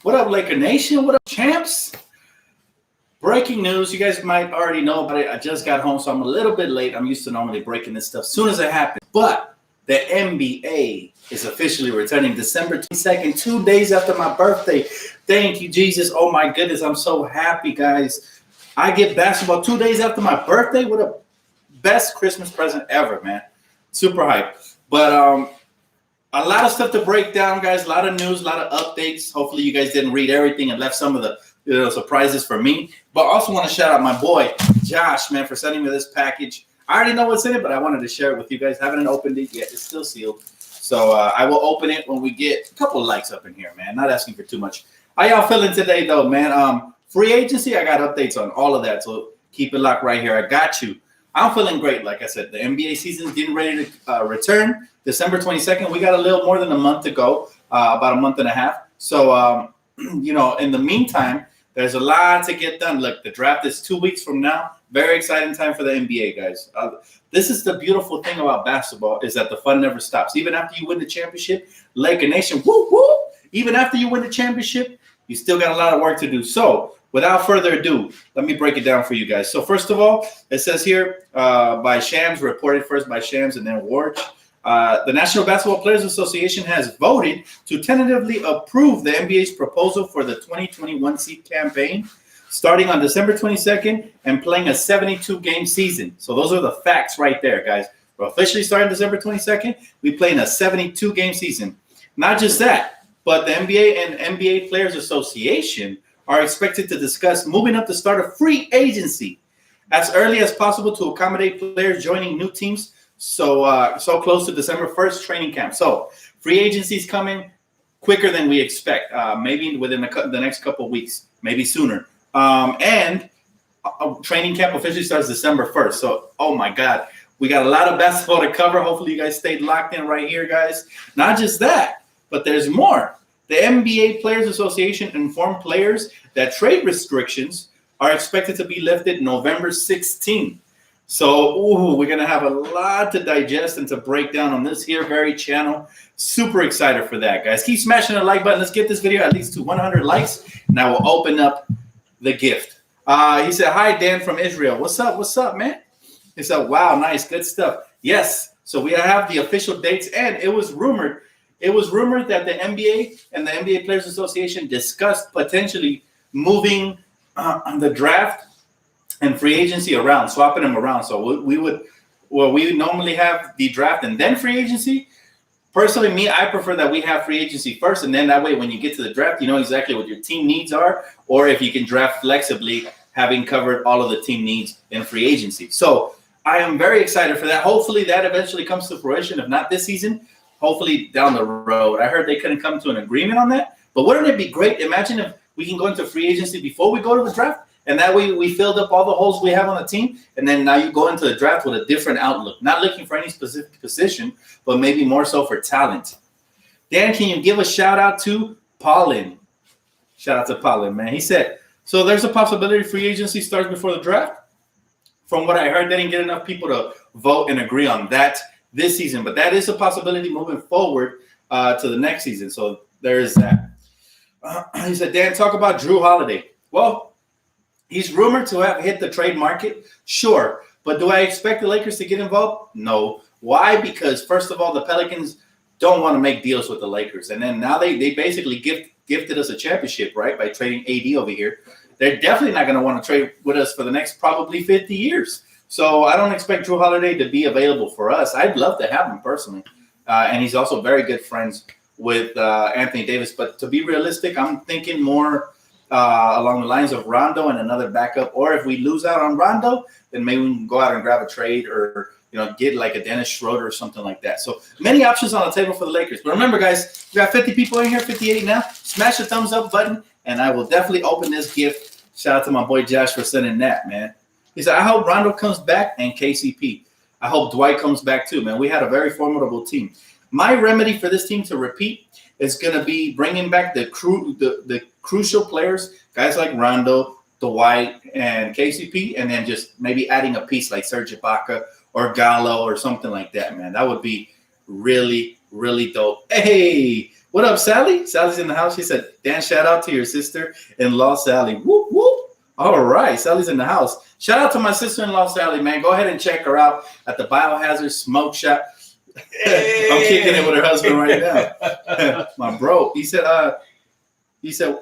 What up, Laker Nation? What up, champs? Breaking news. You guys might already know about it. I just got home, so I'm a little bit late. I'm used to normally breaking this stuff as soon as it happens. But the NBA is officially returning December 22nd, 2 days after my birthday. Thank you, Jesus. Oh, my goodness. I'm so happy, guys. I get basketball 2 days after my birthday. What a best Christmas present ever, man. Super hype. But a lot of stuff to break down, guys. A lot of news, a lot of updates. Hopefully you guys didn't read everything and left some of the surprises for me. But I also want to shout out my boy, Josh, man, for sending me this package. I already know what's in it, but I wanted to share it with you guys. I haven't opened it yet. It's still sealed. So I will open it when we get a couple of likes up in here, man. Not asking for too much. How y'all feeling today, though, man? Free agency, I got updates on all of that. So keep it locked right here. I got you. I'm feeling great. Like I said, the NBA season's getting ready to return. December 22nd. We got a little more than a month to go, about a month and a half. So, in the meantime, there's a lot to get done. Look, the draft is 2 weeks from now. Very exciting time for the NBA, guys. This is the beautiful thing about basketball is that the fun never stops. Even after you win the championship, Laker Nation, woo, woo. Even after you win the championship, you still got a lot of work to do. So, without further ado, let me break it down for you guys. So, first of all, it says here by Shams, reported first by Shams and then Warch. The National Basketball Players Association has voted to tentatively approve the NBA's proposal for the 2021 seed campaign, starting on December 22nd and playing a 72-game season. So those are the facts right there, guys. We're officially starting December 22nd. We play in a 72-game season. Not just that, but the NBA and NBA Players Association are expected to discuss moving up the start of free agency as early as possible to accommodate players joining new teams. So close to December 1st training camp. So free agency is coming quicker than we expect, maybe within the next couple of weeks, maybe sooner. And training camp officially starts December 1st. So, oh, my God, we got a lot of basketball to cover. Hopefully you guys stayed locked in right here, guys. Not just that, but there's more. The NBA Players Association informed players that trade restrictions are expected to be lifted November 16th. So, we're going to have a lot to digest and to break down on this here very channel. Super excited for that, guys. Keep smashing the like button. Let's get this video at least to 100 likes. Now we'll open up the gift. He said, hi, Dan from Israel. What's up? What's up, man? He said, wow, nice. Good stuff. Yes. So we have the official dates, and it was rumored that the NBA and the NBA Players Association discussed potentially moving the draft and free agency around, swapping them around. So we normally have the draft and then free agency. Personally, me, I prefer that we have free agency first, and then that way when you get to the draft, you know exactly what your team needs are, or if you can draft flexibly, having covered all of the team needs in free agency. So I am very excited for that. Hopefully that eventually comes to fruition. If not this season, hopefully down the road. I heard they couldn't come to an agreement on that, but wouldn't it be great? Imagine if we can go into free agency before we go to the draft. And that way we filled up all the holes we have on the team. And then now you go into the draft with a different outlook. Not looking for any specific position, but maybe more so for talent. Dan, can you give a shout out to Paulin? Shout out to Paulin, man. He said, so there's a possibility free agency starts before the draft? From what I heard, they didn't get enough people to vote and agree on that this season. But that is a possibility moving forward to the next season. So there is that. He said, Dan, talk about Drew Holiday. Well, he's rumored to have hit the trade market, sure. But do I expect the Lakers to get involved? No. Why? Because, first of all, the Pelicans don't want to make deals with the Lakers. And then now they basically gifted us a championship, right, by trading AD over here. They're definitely not going to want to trade with us for the next probably 50 years. So I don't expect Drew Holiday to be available for us. I'd love to have him personally. And he's also very good friends with Anthony Davis. But to be realistic, I'm thinking more along the lines of Rondo and another backup. Or if we lose out on Rondo, then maybe we can go out and grab a trade or get like a Dennis Schroeder or something like that. So many options on the table for the Lakers. But remember, guys, we got 50 people in here, 58 now. Smash the thumbs up button, and I will definitely open this gift. Shout out to my boy Josh for sending that, man. He said, I hope Rondo comes back and KCP. I hope Dwight comes back too, man. We had a very formidable team. My remedy for this team to repeat is going to be bringing back the crucial players, guys like Rondo, Dwight, and KCP, and then just maybe adding a piece like Serge Ibaka or Gallo or something like that, man. That would be really, really dope. Hey, What up, Sally? Sally's in the house. She said, Dan, shout out to your sister-in-law, Sally. Whoop, whoop. All right, Sally's in the house. Shout out to my sister-in-law, Sally, man. Go ahead and check her out at the Biohazard Smoke Shop. Hey. I'm kicking it with her husband right now. My bro. He said,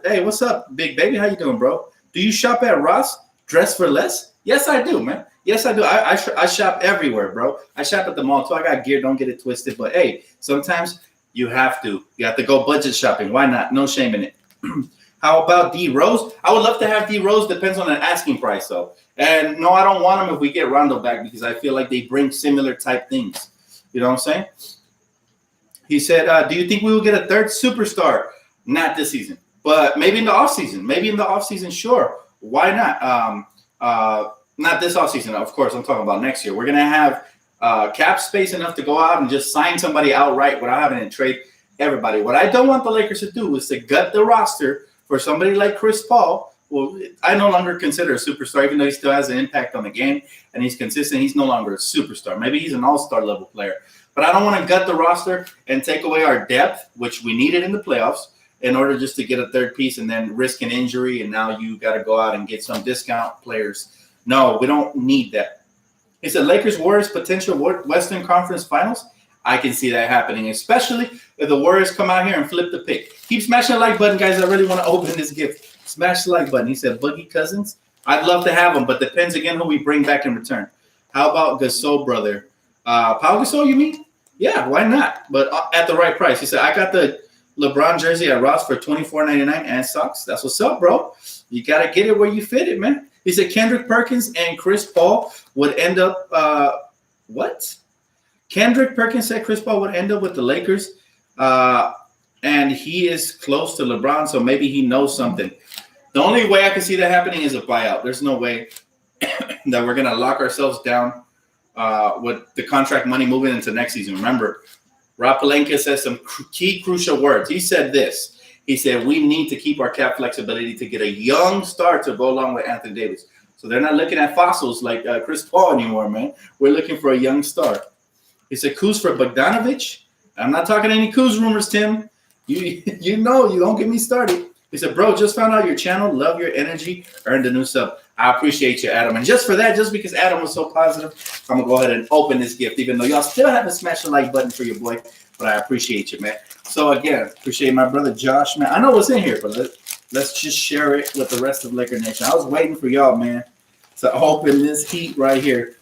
hey, what's up, big baby? How you doing, bro? Do you shop at Ross? Dress for less? Yes, I do, man. Yes, I do. I shop everywhere, bro. I shop at the mall, too. I got gear. Don't get it twisted. But, hey, sometimes you have to. You have to go budget shopping. Why not? No shame in it. How about D Rose? I would love to have D Rose. Depends on an asking price, though. And, no, I don't want him if we get Rondo back because I feel like they bring similar type things. You know what I'm saying? He said, do you think we will get a third superstar? Not this season, but maybe in the offseason. Maybe in the offseason, sure. Why not? Not this offseason, of course. I'm talking about next year. We're going to have cap space enough to go out and just sign somebody outright without having to trade everybody. What I don't want the Lakers to do is to gut the roster for somebody like Chris Paul. Well, I no longer consider a superstar, even though he still has an impact on the game and he's consistent. He's no longer a superstar. Maybe he's an all-star level player. But I don't want to gut the roster and take away our depth, which we needed in the playoffs, in order just to get a third piece and then risk an injury. And now you got to go out and get some discount players. No, we don't need that. He said Lakers Warriors potential Western Conference Finals. I can see that happening, especially if the Warriors come out here and flip the pick. Keep smashing the like button, guys. I really want to open this gift. Smash the like button. He said Boogie Cousins. I'd love to have him, but depends again who we bring back in return. How about Gasol, brother? Pau Gasol, you mean? Yeah, why not? But at the right price. He said, I got the LeBron jersey at Ross for $24.99 and socks. That's what's up, bro. You got to get it where you fit it, man. He said Kendrick Perkins and Chris Paul would end up what? Kendrick Perkins said Chris Paul would end up with the Lakers, and he is close to LeBron, so maybe he knows something. The only way I can see that happening is a buyout. There's no way that we're going to lock ourselves down with the contract money moving into next season. Remember, Rob Pelinka says some key crucial words. He said this. He said, we need to keep our cap flexibility to get a young star to go along with Anthony Davis. So they're not looking at fossils like Chris Paul anymore, man. We're looking for a young star. He said, Kuz for Bogdanovich. I'm not talking any Kuz rumors, Tim. You know, you don't get me started. He said, bro, just found out your channel. Love your energy. Earned a new sub. I appreciate you, Adam. And just for that, just because Adam was so positive, I'm going to go ahead and open this gift, even though y'all still haven't smashed the like button for your boy. But I appreciate you, man. So, again, appreciate my brother Josh, man. I know what's in here, but let's just share it with the rest of Laker Nation. I was waiting for y'all, man, to open this heat right here.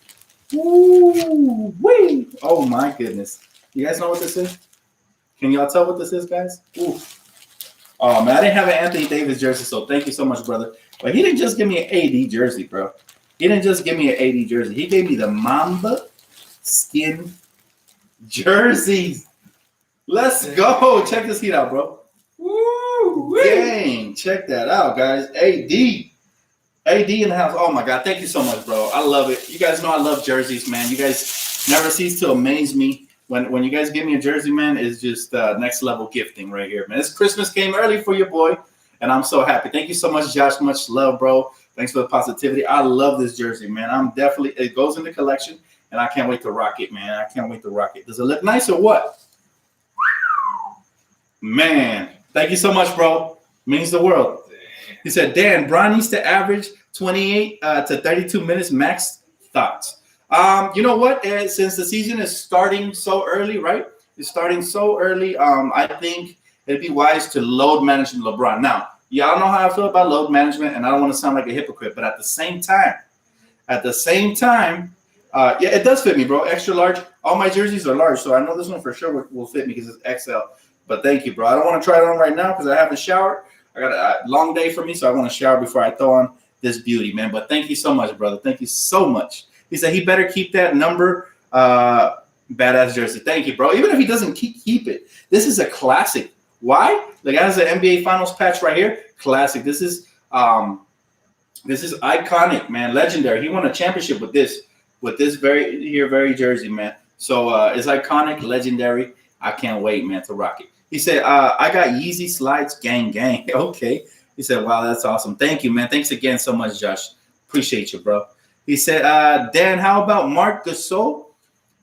Woo! Wee! Oh, my goodness. You guys know what this is? Can y'all tell what this is, guys? Ooh. Oh, man, I didn't have an Anthony Davis jersey, so thank you so much, brother. But he didn't just give me an AD jersey, bro. He didn't just give me an AD jersey. He gave me the Mamba skin jerseys. Let's go. Check this heat out, bro. Woo! Dang. Check that out, guys. AD in the house. Oh, my God. Thank you so much, bro. I love it. You guys know I love jerseys, man. You guys never cease to amaze me. When you guys give me a jersey, man, it's just next level gifting right here, man. This Christmas came early for your boy, and I'm so happy. Thank you so much, Josh. Much love, bro. Thanks for the positivity. I love this jersey, man. It goes in the collection, and I can't wait to rock it, man. I can't wait to rock it. Does it look nice or what? Man, thank you so much, bro. Means the world. He said, Dan, Bron needs to average 28 to 32 minutes max. Thoughts? You know what? Since the season is starting so early, right? It's starting so early. I think it'd be wise to load manage LeBron. Now, y'all know how I feel about load management, and I don't want to sound like a hypocrite, but at the same time, yeah, it does fit me, bro. Extra large. All my jerseys are large, so I know this one for sure will fit me because it's XL. But thank you, bro. I don't want to try it on right now because I haven't showered. I got a long day for me, so I want to shower before I throw on this beauty, man. But thank you so much, brother. Thank you so much. He said he better keep that number badass jersey. Thank you, bro. Even if he doesn't keep it, this is a classic. Why? Like, as an NBA Finals patch right here, classic. This is iconic, man. Legendary. He won a championship with this very jersey, man. So it's iconic, legendary. I can't wait, man, to rock it. He said, I got Yeezy slides, gang. Okay. He said, wow, that's awesome. Thank you, man. Thanks again so much, Josh. Appreciate you, bro. He said, Dan, how about Marc Gasol?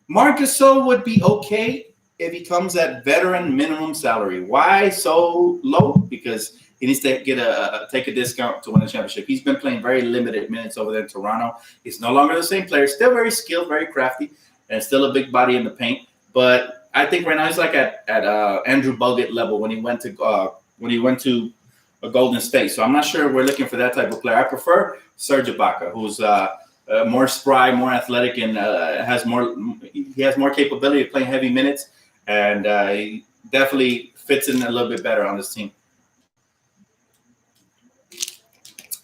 Marc Gasol would be okay if he comes at veteran minimum salary. Why so low? Because he needs to take a discount to win a championship. He's been playing very limited minutes over there in Toronto. He's no longer the same player. Still very skilled, very crafty, and still a big body in the paint. But I think right now he's like at Andrew Bogut level when he went to a Golden State. So I'm not sure we're looking for that type of player. I prefer Serge Ibaka, who's more spry, more athletic, and has more capability of playing heavy minutes, and he definitely fits in a little bit better on this team.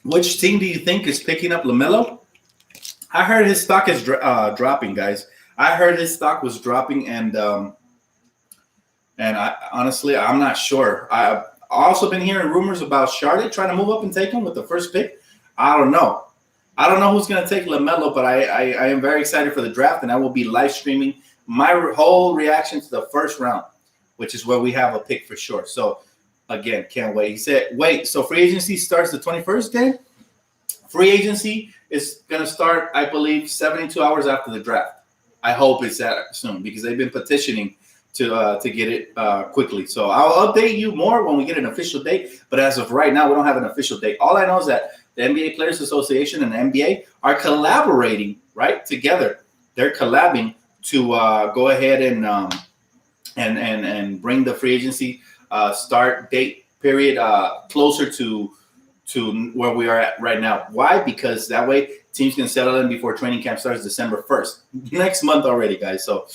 Which team do you think is picking up LaMelo? I heard his stock is dropping, guys. I heard his stock was dropping, and I honestly, I'm not sure. I've also been hearing rumors about Charlotte trying to move up and take him with the first pick. I don't know. I don't know who's going to take LaMelo, but I am very excited for the draft, and I will be live streaming my whole reaction to the first round, which is where we have a pick for sure. So, again, can't wait. He said, wait, so free agency starts the 21st, Dan? Free agency is going to start, I believe, 72 hours after the draft. I hope it's that soon because they've been petitioning to get it quickly. So I'll update you more when we get an official date. But as of right now, we don't have an official date. All I know is that the NBA Players Association and the NBA are collaborating, right, together. They're collabing to go ahead and bring the free agency start date period closer to where we are at right now. Why? Because that way teams can settle in before training camp starts December 1st. Next month already, guys. So,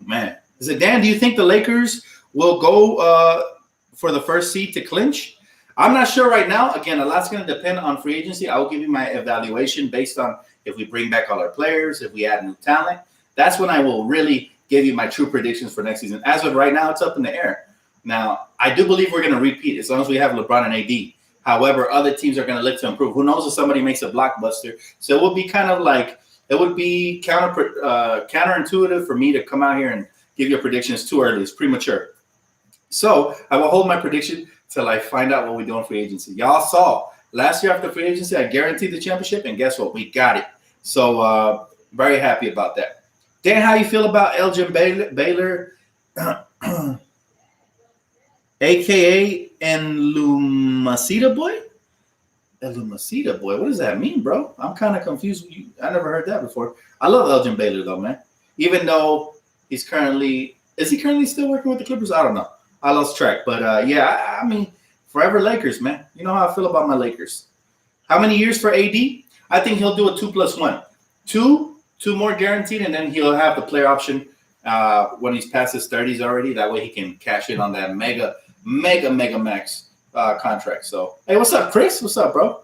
man. Is it Dan, do you think the Lakers will go for the first seed to clinch? I'm not sure right now. Again, a lot's going to depend on free agency. I will give you my evaluation based on if we bring back all our players, if we add new talent. That's when I will really give you my true predictions for next season. As of right now, it's up in the air. Now, I do believe we're going to repeat as long as we have LeBron and AD. However, other teams are going to look to improve. Who knows if somebody makes a blockbuster? So it would be kind of like it would be counterintuitive for me to come out here and give you a prediction. It's too early. It's premature. So I will hold my prediction till I find out what we do in free agency. Y'all saw last year after free agency, I guaranteed the championship, and guess what? We got it. So very happy about that. Dan, how you feel about Elgin Baylor a.k.a. Enlumacita Boy? Enlumacita Boy. What does that mean, bro? I'm kind of confused. I never heard that before. I love Elgin Baylor, though, man. Even though he's currently – is he currently still working with the Clippers? I don't know. I lost track. But, yeah, I mean, forever Lakers, man. You know how I feel about my Lakers. How many years for AD? I think he'll do a 2+1. Two more guaranteed, and then he'll have the player option when he's past his 30s already. That way he can cash in on that mega max contract. So, hey, what's up, Chris? What's up, bro?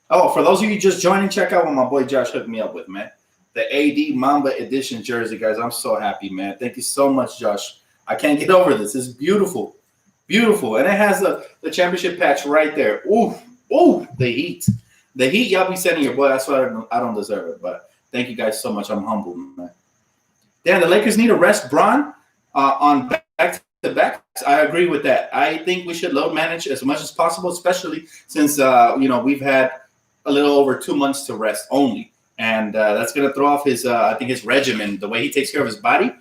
Oh, for those of you just joining, check out what my boy Josh hooked me up with, man. The AD Mamba Edition jersey, guys. I'm so happy, man. Thank you so much, Josh. I can't get over this. It's beautiful. Beautiful. And it has the championship patch right there. Ooh, the heat. The heat y'all be sending your boy. That's why I don't deserve it. But thank you guys so much. I'm humbled, man. Dan, the Lakers need to rest Bron on back-to-backs. I agree with that. I think we should load manage as much as possible, especially since, we've had a little over 2 months to rest only. And that's going to throw off his regimen, the way he takes care of his body.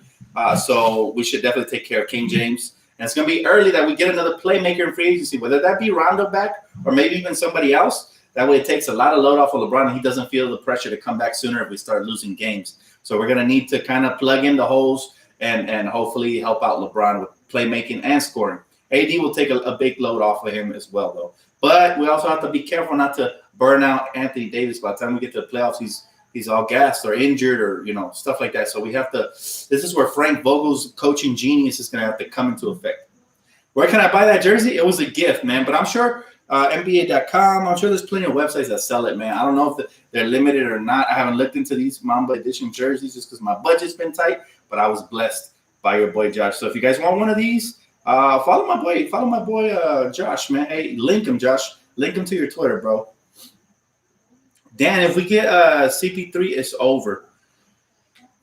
So we should definitely take care of King James. And it's going to be early that we get another playmaker in free agency, whether that be Rondo back or maybe even somebody else. That way it takes a lot of load off of LeBron, and he doesn't feel the pressure to come back sooner if we start losing games. So we're going to need to kind of plug in the holes and hopefully help out LeBron with playmaking and scoring. AD will take a big load off of him as well, though. But we also have to be careful not to burn out Anthony Davis. By the time we get to the playoffs, he's all gassed or injured or, stuff like that. So we have to – this is where Frank Vogel's coaching genius is going to have to come into effect. Where can I buy that jersey? It was a gift, man. But I'm sure NBA.com, I'm sure there's plenty of websites that sell it, man. I don't know if they're limited or not. I haven't looked into these Mamba Edition jerseys just because my budget's been tight. But I was blessed by your boy Josh. So if you guys want one of these, follow my boy Josh, man. Hey, link him, Josh. Link him to your Twitter, bro. Dan, if we get CP3, it's over.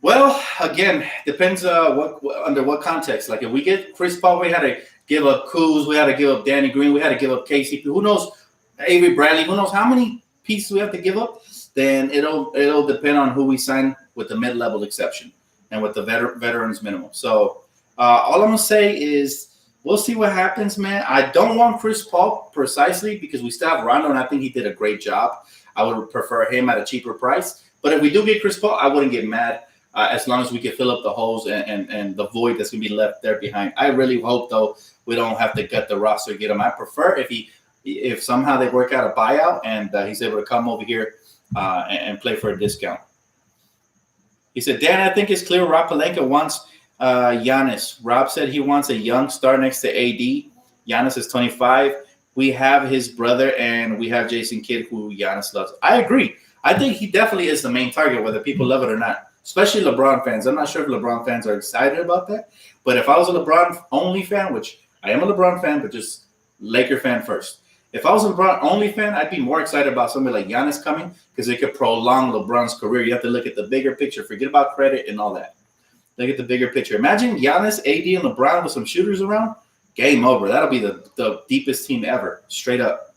Well, again, depends under what context. Like if we get Chris Paul, we had to give up Kuz, we had to give up Danny Green, we had to give up KCP. Who knows? Avery Bradley. Who knows how many pieces we have to give up? Then it'll depend on who we sign with the mid-level exception and with the veterans minimum. So All I'm gonna say is we'll see what happens, man. I don't want Chris Paul precisely because we still have Rondo, and I think he did a great job. I would prefer him at a cheaper price. But if we do get Chris Paul, I wouldn't get mad as long as we can fill up the holes and the void that's gonna be left there behind. I really hope though we don't have to gut the roster to get him. I prefer if somehow they work out a buyout and he's able to come over here and play for a discount. He said, Dan, I think it's clear Rob Pelinka wants Giannis. Rob said he wants a young star next to AD. Giannis is 25. We have his brother and we have Jason Kidd, who Giannis loves. I agree. I think he definitely is the main target, whether people love it or not, especially LeBron fans. I'm not sure if LeBron fans are excited about that, but if I was a LeBron-only fan, which I am a LeBron fan, but just Laker fan first. If I was a LeBron-only fan, I'd be more excited about somebody like Giannis coming because it could prolong LeBron's career. You have to look at the bigger picture. Forget about credit and all that. Look at the bigger picture. Imagine Giannis, AD, and LeBron with some shooters around. Game over. That'll be the deepest team ever. Straight up.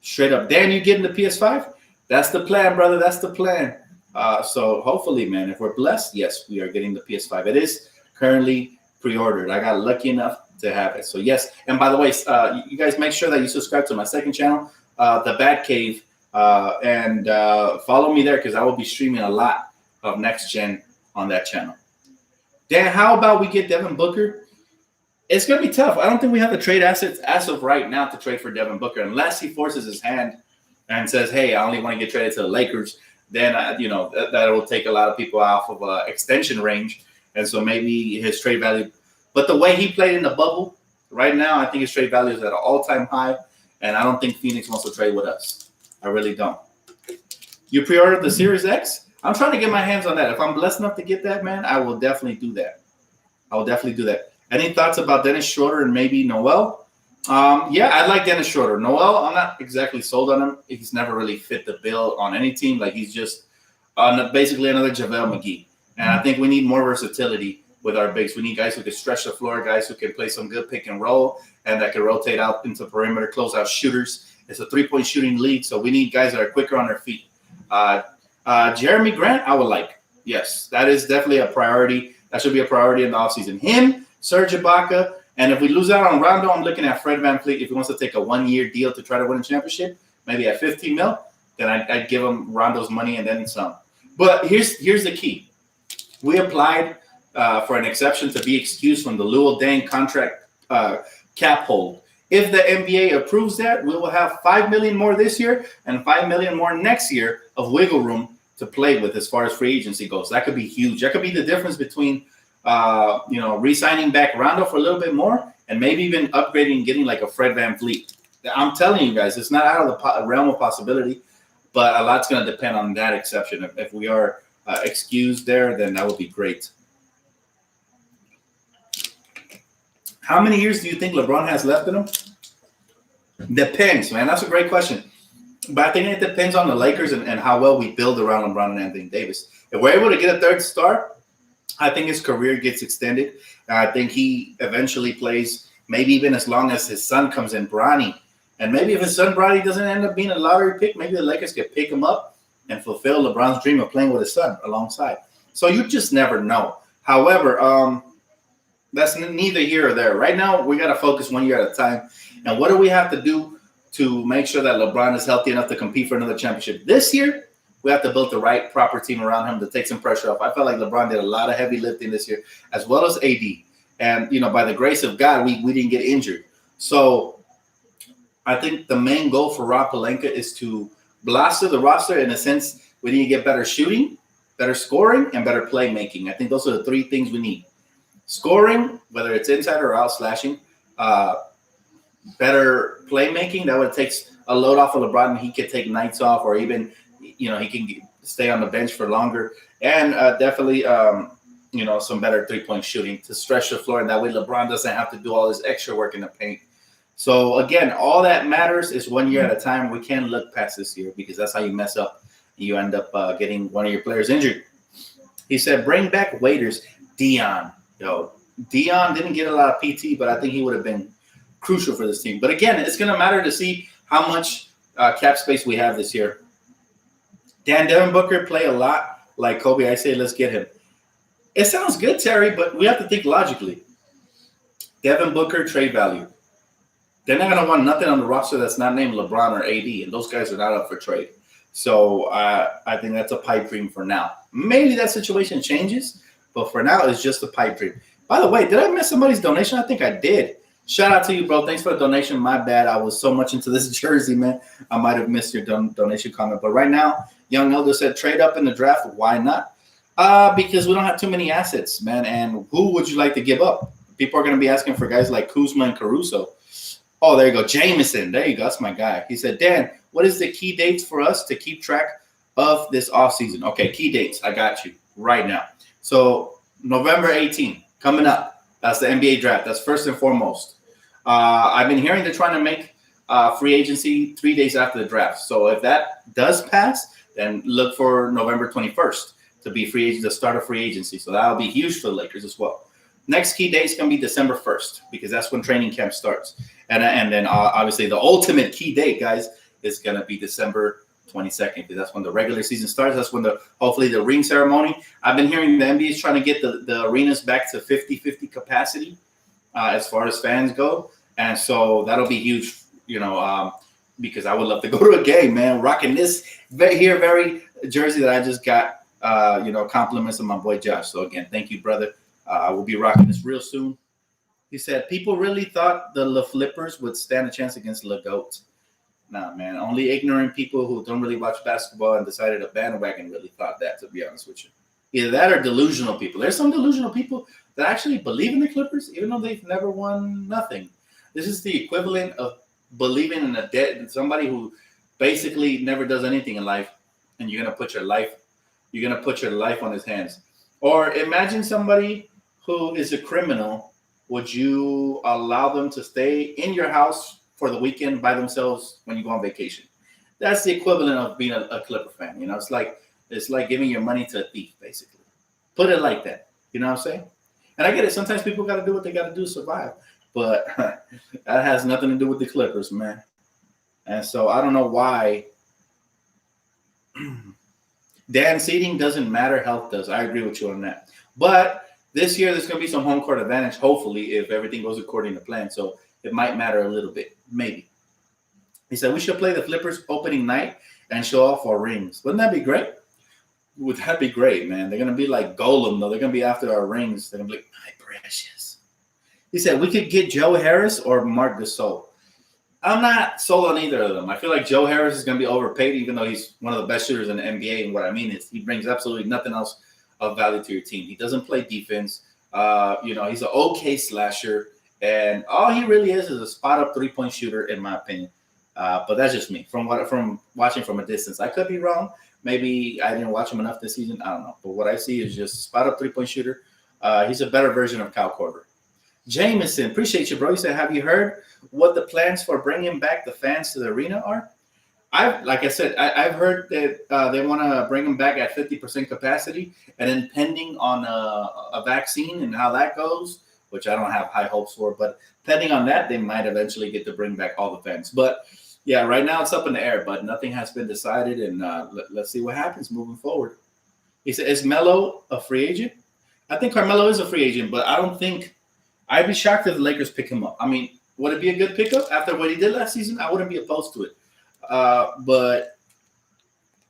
Straight up. Dan, you getting the PS5? That's the plan, brother. That's the plan. So hopefully, man, if we're blessed, yes, we are getting the PS5. It is currently pre-ordered. I got lucky enough to have it. So yes. And by the way, you guys make sure that you subscribe to my second channel, The Bat Cave, and follow me there because I will be streaming a lot of next gen on that channel. Dan, how about we get Devin Booker? It's going to be tough. I don't think we have the trade assets as of right now to trade for Devin Booker unless he forces his hand and says, hey, I only want to get traded to the Lakers. Then, that will take a lot of people off of extension range. And so maybe his trade value. But the way he played in the bubble right now, I think his trade value is at an all-time high. And I don't think Phoenix wants to trade with us. I really don't. You pre-ordered the Series X? I'm trying to get my hands on that. If I'm blessed enough to get that, man, I will definitely do that. I will definitely do that. Any thoughts about Dennis Schroeder and maybe Noel? Yeah, I like Dennis Schroeder. Noel, I'm not exactly sold on him. He's never really fit the bill on any team. Like he's just basically another JaVale McGee. And I think we need more versatility with our bigs. We need guys who can stretch the floor, guys who can play some good pick and roll, and that can rotate out into perimeter, close out shooters. It's a three-point shooting league, so we need guys that are quicker on their feet. Jeremy Grant, I would like. Yes, that is definitely a priority. That should be a priority in the offseason. Him, Serge Ibaka, and if we lose out on Rondo, I'm looking at Fred VanVleet. If he wants to take a one-year deal to try to win a championship, maybe at $15 million, then I'd give him Rondo's money and then some. But here's the key. We applied for an exception to be excused from the Luol Deng contract cap hold. If the NBA approves that, we will have $5 million more this year and $5 million more next year of wiggle room to play with as far as free agency goes. That could be huge. That could be the difference between re-signing back Rondo for a little bit more and maybe even upgrading and getting like a Fred VanVleet. I'm telling you guys, it's not out of the realm of possibility, but a lot's going to depend on that exception. If we are excused there, then that would be great. How many years do you think LeBron has left in him? Depends, man. That's a great question. But I think it depends on the Lakers and how well we build around LeBron and Anthony Davis. If we're able to get a third star, I think his career gets extended. I think he eventually plays maybe even as long as his son comes in, Bronny. And maybe if his son, Bronny, doesn't end up being a lottery pick, maybe the Lakers could pick him up and fulfill LeBron's dream of playing with his son alongside. So you just never know. However, that's neither here or there. Right now, we got to focus 1 year at a time. And what do we have to do to make sure that LeBron is healthy enough to compete for another championship? This year, we have to build the right, proper team around him to take some pressure off. I felt like LeBron did a lot of heavy lifting this year, as well as AD. And, by the grace of God, we didn't get injured. So I think the main goal for Rob Pelinka is to blaster the roster in a sense. We need to get better shooting, better scoring, and better playmaking. I think those are the three things we need. Scoring, whether it's inside or out slashing, better playmaking. That would take a load off of LeBron, and he could take nights off, or even, he can stay on the bench for longer. And definitely, some better three-point shooting to stretch the floor, and that way LeBron doesn't have to do all this extra work in the paint. So again, all that matters is 1 year at a time. We can't look past this year because that's how you mess up. You end up getting one of your players injured. He said, bring back waiters. Dion didn't get a lot of PT, but I think he would have been crucial for this team. But again, it's going to matter to see how much cap space we have this year. Devin Booker play a lot like Kobe. I say let's get him. It sounds good, Terry, but we have to think logically. Devin Booker, trade value. They're not going to want nothing on the roster that's not named LeBron or AD, and those guys are not up for trade. So I think that's a pipe dream for now. Maybe that situation changes, but for now, it's just a pipe dream. By the way, did I miss somebody's donation? I think I did. Shout out to you, bro. Thanks for the donation. My bad. I was so much into this jersey, man. I might have missed your donation comment. But right now, Young Elder said trade up in the draft. Why not? Because we don't have too many assets, man. And who would you like to give up? People are going to be asking for guys like Kuzma and Caruso. Oh, there you go. Jameson. There you go. That's my guy. He said, Dan, what is the key dates for us to keep track of this offseason? Okay, key dates. I got you right now. So November 18th, coming up. That's the NBA draft. That's first and foremost. I've been hearing they're trying to make free agency 3 days after the draft. So if that does pass, then look for November 21st to be free agent, the start of free agency. So that'll be huge for the Lakers as well. Next key date is going to be December 1st because that's when training camp starts. And then obviously the ultimate key date, guys, is going to be December 22nd because that's when the regular season starts. That's when hopefully the ring ceremony. I've been hearing the NBA is trying to get the arenas back to 50-50 capacity as far as fans go. And so that'll be huge, because I would love to go to a game, man, rocking this very jersey that I just got, compliments of my boy Josh. So again, thank you, brother. I will be rocking this real soon. He said, people really thought the La Flippers would stand a chance against La Goat. Nah, man, only ignorant people who don't really watch basketball and decided a bandwagon really thought that, to be honest with you. Either that or delusional people. There's some delusional people that actually believe in the Clippers, even though they've never won nothing. This is the equivalent of believing in somebody who basically never does anything in life, and you're gonna put your life on his hands. Or imagine somebody who is a criminal. Would you allow them to stay in your house for the weekend by themselves when you go on vacation? That's the equivalent of being a Clipper fan. It's like giving your money to a thief, basically. Put it like that. You know what I'm saying? And I get it. Sometimes people got to do what they got to do to survive. But that has nothing to do with the Clippers, man. And so I don't know why. Dan, seeding doesn't matter. Health does. I agree with you on that. But this year, there's going to be some home court advantage, hopefully, if everything goes according to plan. So it might matter a little bit, maybe. He said, we should play the Flippers opening night and show off our rings. Wouldn't that be great? Would that be great, man? They're going to be like Golem, though. They're going to be after our rings. They're going to be like, my precious. He said, we could get Joe Harris or Marc Gasol. I'm not sold on either of them. I feel like Joe Harris is going to be overpaid, even though he's one of the best shooters in the NBA. And what I mean is he brings absolutely nothing else of value to your team. He doesn't play defense. He's an okay slasher. And all he really is a spot-up three-point shooter, in my opinion. But that's just me from watching from a distance. I could be wrong. Maybe I didn't watch him enough this season. I don't know. But what I see is just spot-up three-point shooter. He's a better version of Kyle Korver. Jameson, appreciate you, bro. He said, have you heard what the plans for bringing back the fans to the arena are? I've heard that they want to bring them back at 50% capacity, and then pending on a vaccine and how that goes, which I don't have high hopes for, but pending on that, they might eventually get to bring back all the fans. But yeah, right now it's up in the air, but nothing has been decided, and let's see what happens moving forward. He said, is Melo a free agent? I think Carmelo is a free agent, but I don't think – I'd be shocked if the Lakers pick him up. I mean, would it be a good pickup after what he did last season? I wouldn't be opposed to it. But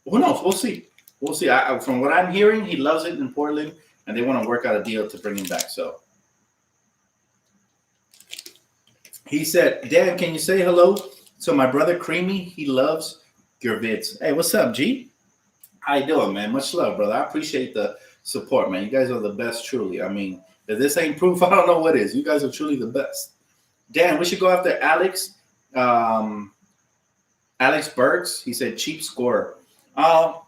who knows? We'll see. We'll see. From what I'm hearing, he loves it in Portland, and they want to work out a deal to bring him back. So he said, Dan, can you say hello to my brother Creamy? He loves your vids. Hey, what's up, G? How you doing, man? Much love, brother. I appreciate the support, man. You guys are the best, truly. I mean, if this ain't proof, I don't know what is. You guys are truly the best. Dan, we should go after Alex. Alex Burks. He said cheap scorer. I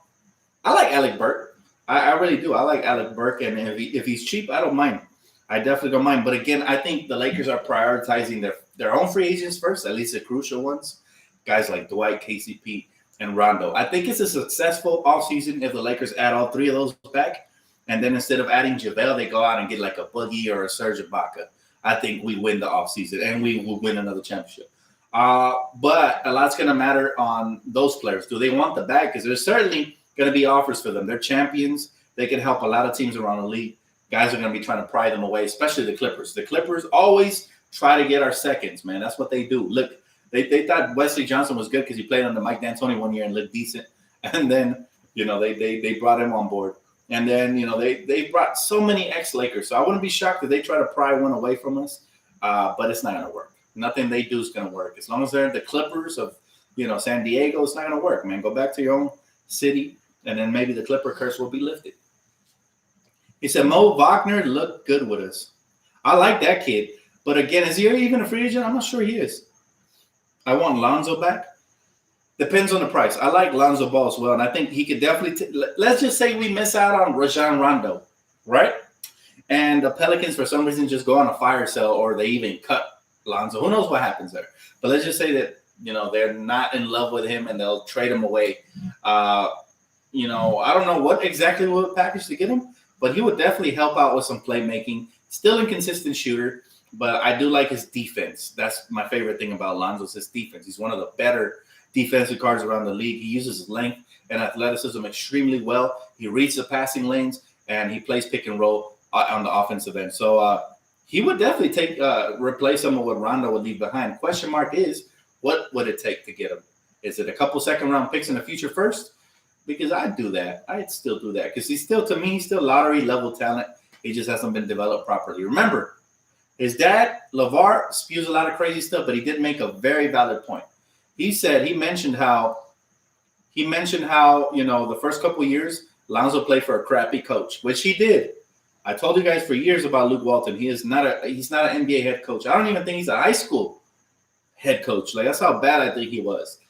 like Alec Burke. I really do. I like Alec Burke, and if he's cheap, I don't mind. I definitely don't mind. But again, I think the Lakers are prioritizing their own free agents first, at least the crucial ones. Guys like Dwight, KCP, and Rondo. I think it's a successful offseason if the Lakers add all three of those back. And then instead of adding JaVale, they go out and get like a Boogie or a Serge Ibaka. I think we win the offseason, and we will win another championship. But a lot's going to matter on those players. Do they want the bag? Because there's certainly going to be offers for them. They're champions. They can help a lot of teams around the league. Guys are going to be trying to pry them away, especially the Clippers. The Clippers always try to get our seconds, man. That's what they do. Look, they thought Wesley Johnson was good because he played under Mike D'Antoni one year and looked decent. And then, they brought him on board. And then, they brought so many ex-Lakers. So I wouldn't be shocked if they try to pry one away from us. But it's not going to work. Nothing they do is going to work. As long as they're the Clippers of, San Diego, it's not going to work, man. Go back to your own city, and then maybe the Clipper curse will be lifted. He said, Mo Wagner looked good with us. I like that kid. But again, is he even a free agent? I'm not sure he is. I want Lonzo back. Depends on the price. I like Lonzo Ball as well, and I think he could definitely let's just say we miss out on Rajon Rondo, right? And the Pelicans, for some reason, just go on a fire sale, or they even cut Lonzo. Who knows what happens there? But let's just say that, they're not in love with him and they'll trade him away. I don't know what exactly will package to get him, but he would definitely help out with some playmaking. Still inconsistent shooter, but I do like his defense. That's my favorite thing about Lonzo, is his defense. He's one of the better defensive guards around the league. He uses his length and athleticism extremely well. He reads the passing lanes, and he plays pick and roll on the offensive end. So he would definitely replace some of what Rondo would leave behind. Question mark is, what would it take to get him? Is it a couple second-round picks in the future first? Because I'd do that. I'd still do that because he's still lottery-level talent. He just hasn't been developed properly. Remember, his dad, LeVar, spews a lot of crazy stuff, but he did make a very valid point. He mentioned how, the first couple of years, Lonzo played for a crappy coach, which he did. I told you guys for years about Luke Walton. He's not an NBA head coach. I don't even think he's a high school head coach. Like, that's how bad I think he was.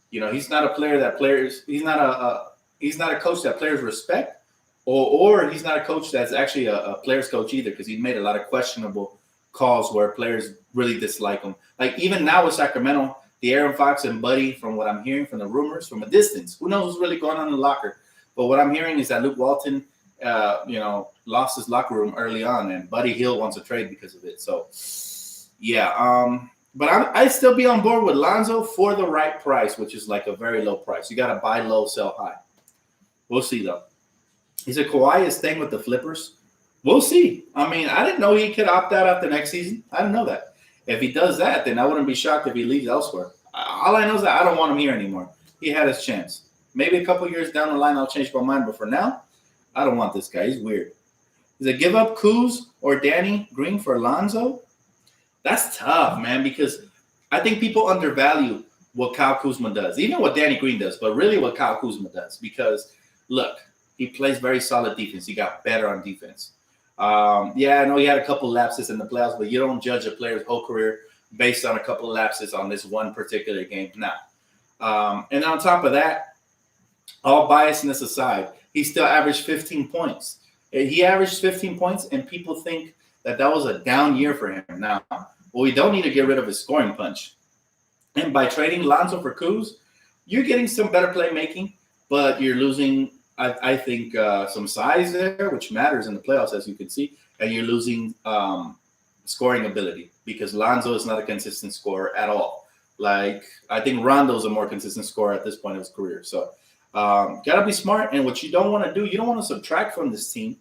He's not a player that players. He's not a coach that players respect, or he's not a coach that's actually a players coach either, because he made a lot of questionable calls where players really dislike him. Like, even now with Sacramento, the Aaron Fox and Buddy, from what I'm hearing from the rumors from a distance, who knows what's really going on in the locker? But what I'm hearing is that Luke Walton, lost his locker room early on, and Buddy Hield wants to trade because of it. So, yeah. But I'd still be on board with Lonzo for the right price, which is like a very low price. You got to buy low, sell high. We'll see, though. He said Kawhi is staying with the Flippers. We'll see. I mean, I didn't know he could opt out after next season. I didn't know that. If he does that, then I wouldn't be shocked if he leaves elsewhere. All I know is that I don't want him here anymore. He had his chance. Maybe a couple years down the line, I'll change my mind. But for now, I don't want this guy. He's weird. He said, give up Kuz or Danny Green for Lonzo? That's tough, man, because I think people undervalue what Kyle Kuzma does, even what Danny Green does, but really what Kyle Kuzma does. Because, look, he plays very solid defense. He got better on defense. I know he had a couple lapses in the playoffs, but you don't judge a player's whole career based on a couple lapses on this one particular game. Nah. And on top of that, all biasness aside, he still averaged 15 points. He averaged 15 points, and people think that was a down year for him. Now, we don't need to get rid of his scoring punch. And by trading Lonzo for Kuz, you're getting some better playmaking, but you're losing, I think, some size there, which matters in the playoffs, as you can see, and you're losing scoring ability because Lonzo is not a consistent scorer at all. Like, I think Rondo's a more consistent scorer at this point of his career. So, gotta be smart. And what you don't want to do, you don't want to subtract from this team.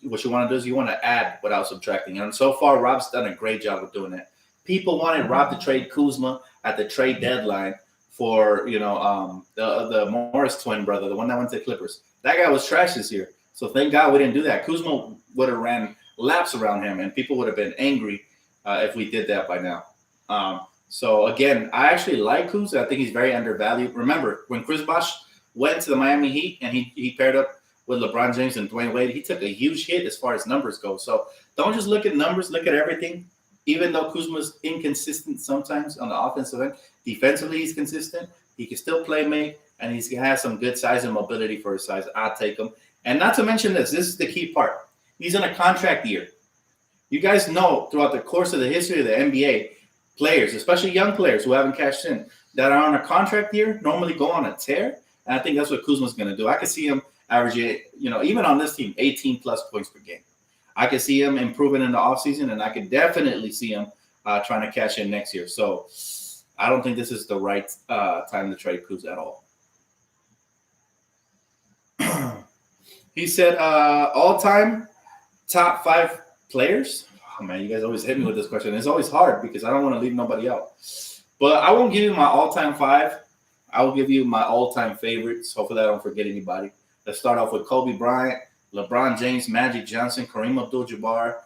What you want to do is you want to add without subtracting. And so far, Rob's done a great job of doing that. People wanted Rob to trade Kuzma at the trade deadline for, the Morris twin brother, the one that went to the Clippers. That guy was trash this year. So thank God we didn't do that. Kuzma would have ran laps around him, and people would have been angry if we did that by now. So, again, I actually like Kuz. I think he's very undervalued. Remember, when Chris Bosh went to the Miami Heat and he paired up with LeBron James and Dwayne Wade, he took a huge hit as far as numbers go. So don't just look at numbers, look at everything. Even though Kuzma's inconsistent sometimes on the offensive end, defensively he's consistent. He can still make, and he has some good size and mobility for his size. I'll take him. And not to mention this is the key part. He's in a contract year. You guys know throughout the course of the history of the NBA, players, especially young players who haven't cashed in, that are on a contract year normally go on a tear. And I think that's what Kuzma's going to do. I could see him averaging, even on this team, 18-plus points per game. I could see him improving in the offseason, and I could definitely see him trying to cash in next year. So I don't think this is the right time to trade Kuz at all. He said all-time top 5 players. Oh, man, you guys always hit me with this question. It's always hard because I don't want to leave nobody out. But I won't give you my all-time 5. I will give you my all-time favorites. Hopefully I don't forget anybody. Let's start off with Kobe Bryant, LeBron James, Magic Johnson, Kareem Abdul-Jabbar.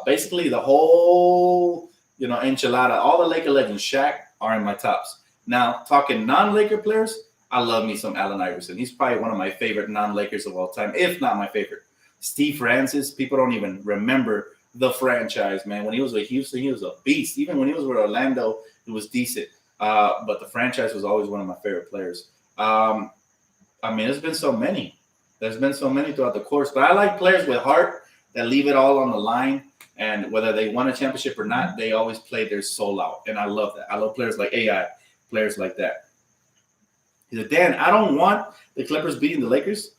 Basically, the whole, enchilada, all the Laker legends, Shaq, are in my tops. Now, talking non-Laker players, I love me some Allen Iverson. He's probably one of my favorite non-Lakers of all time, if not my favorite. Steve Francis, people don't even remember the franchise, man. When he was with Houston, he was a beast. Even when he was with Orlando, it was decent. But the franchise was always one of my favorite players. There's been so many. There's been so many throughout the course. But I like players with heart that leave it all on the line. And whether they won a championship or not, they always play their soul out. And I love that. I love players like AI, players like that. He said, Dan, I don't want the Clippers beating the Lakers.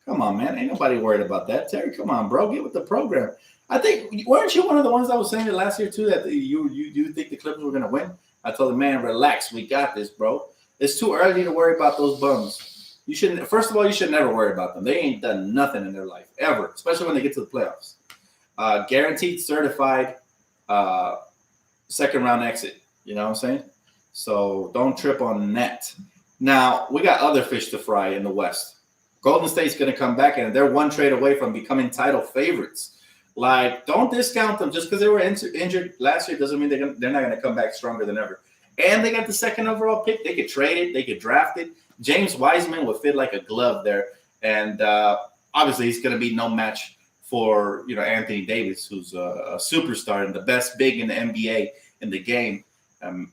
Come on, man. Ain't nobody worried about that. Terry, come on, bro. Get with the program. I think, weren't you one of the ones that was saying it last year, too, that you think the Clippers were going to win? I told him, man, relax. We got this, bro. It's too early to worry about those bums. You shouldn't. First of all, you should never worry about them. They ain't done nothing in their life, ever, especially when they get to the playoffs. Guaranteed, certified, second-round exit. You know what I'm saying? So don't trip on that. Now, we got other fish to fry in the West. Golden State's going to come back, and they're one trade away from becoming title favorites. Like, don't discount them. Just because they were injured last year doesn't mean they're not going to come back stronger than ever. And they got the second overall pick. They could trade it. They could draft it. James Wiseman would fit like a glove there. And obviously, he's going to be no match for Anthony Davis, who's a superstar and the best big in the NBA in the game.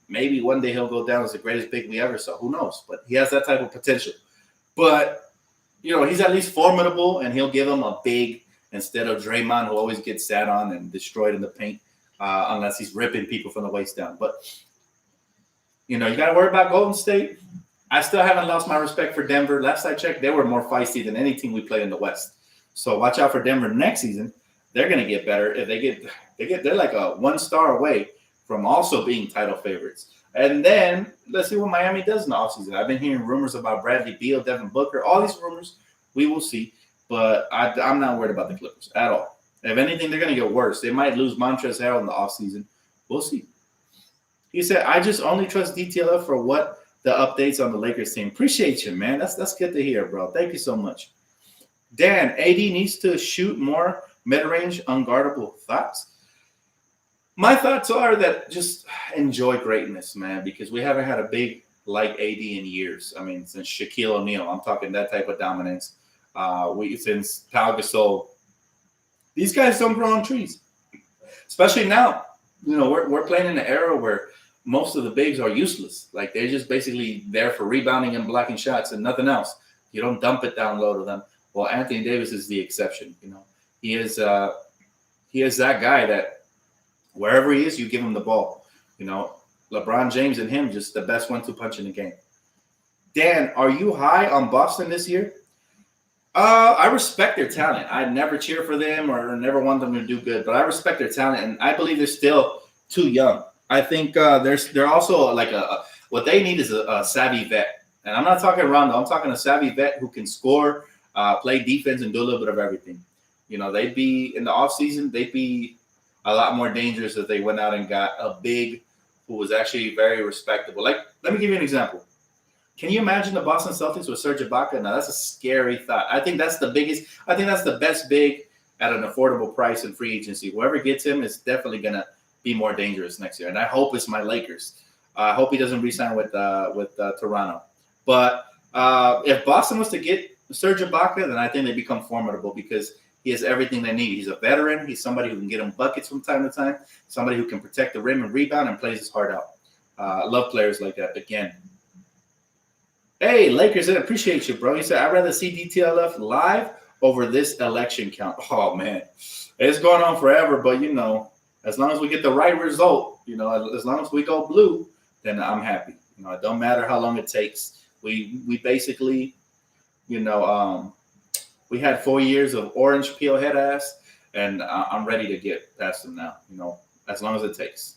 Maybe one day he'll go down as the greatest big we ever saw. Who knows? But he has that type of potential. But, he's at least formidable, and he'll give him a big instead of Draymond, who always gets sat on and destroyed in the paint, unless he's ripping people from the waist down. But, you got to worry about Golden State. I still haven't lost my respect for Denver. Last I checked, they were more feisty than any team we play in the West. So watch out for Denver next season. They're going to get better. If they're like a 1 star away from also being title favorites. And then let's see what Miami does in the offseason. I've been hearing rumors about Bradley Beal, Devin Booker, all these rumors. We will see. But I'm not worried about the Clippers at all. If anything, they're going to get worse. They might lose Montrezl Harrell in the offseason. We'll see. He said, I just only trust Dtlf for what the updates on the Lakers team. Appreciate you, man. That's good to hear, bro. Thank you so much. Dan, AD needs to shoot more mid-range, unguardable. Thoughts? My thoughts are that just enjoy greatness, man, because we haven't had a big like AD in years. Since Shaquille O'Neal. I'm talking that type of dominance. Since Pau Gasol. These guys don't grow on trees. Especially now. We're playing in an era where most of the bigs are useless. Like, they're just basically there for rebounding and blocking shots and nothing else. You don't dump it down low to them. Well, Anthony Davis is the exception. He is that guy that wherever he is, you give him the ball. LeBron James and him, just the best 1-2 punch in the game. Dan, are you high on Boston this year? I respect their talent. I never cheer for them or never want them to do good, but I respect their talent, and I believe they're still too young. I think they're also like what they need is a savvy vet. And I'm not talking Rondo. I'm talking a savvy vet who can score, play defense, and do a little bit of everything. They'd be in the offseason, they'd be a lot more dangerous if they went out and got a big who was actually very respectable. Like, let me give you an example. Can you imagine the Boston Celtics with Serge Ibaka? Now, that's a scary thought. I think that's the best big at an affordable price in free agency. Whoever gets him is definitely going to be more dangerous next year. And I hope it's my Lakers. I hope he doesn't re-sign with Toronto. But if Boston was to get Serge Ibaka, then I think they become formidable because he has everything they need. He's a veteran. He's somebody who can get them buckets from time to time, somebody who can protect the rim and rebound and plays his heart out. I love players like that again. Hey, Lakers, I appreciate you, bro. He said, I'd rather see DTLF live over this election count. Oh, man. It's going on forever, but, as long as we get the right result, as long as we go blue, then I'm happy. It don't matter how long it takes. We basically, we had 4 years of orange peel head ass, and I'm ready to get past them now, as long as it takes.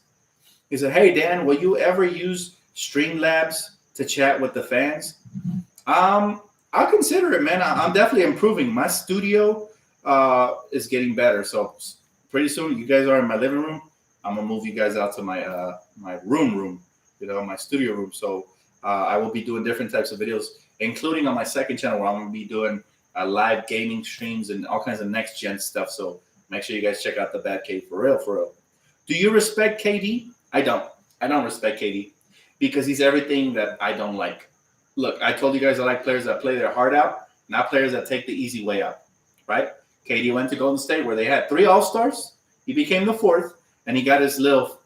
He said, hey, Dan, will you ever use Streamlabs to chat with the fans? I'll consider it, man. I'm definitely improving. My studio is getting better. So pretty soon, you guys are in my living room. I'm gonna move you guys out to my my room, my studio room. So I will be doing different types of videos, including on my second channel where I'm gonna be doing live gaming streams and all kinds of next gen stuff. So make sure you guys check out the Bad Cave for real, for real. Do you respect KD? I don't. I don't respect KD because he's everything that I don't like. Look, I told you guys I like players that play their heart out, not players that take the easy way out, right? KD went to Golden State where they had 3 All-Stars. He became the 4th, and he got his little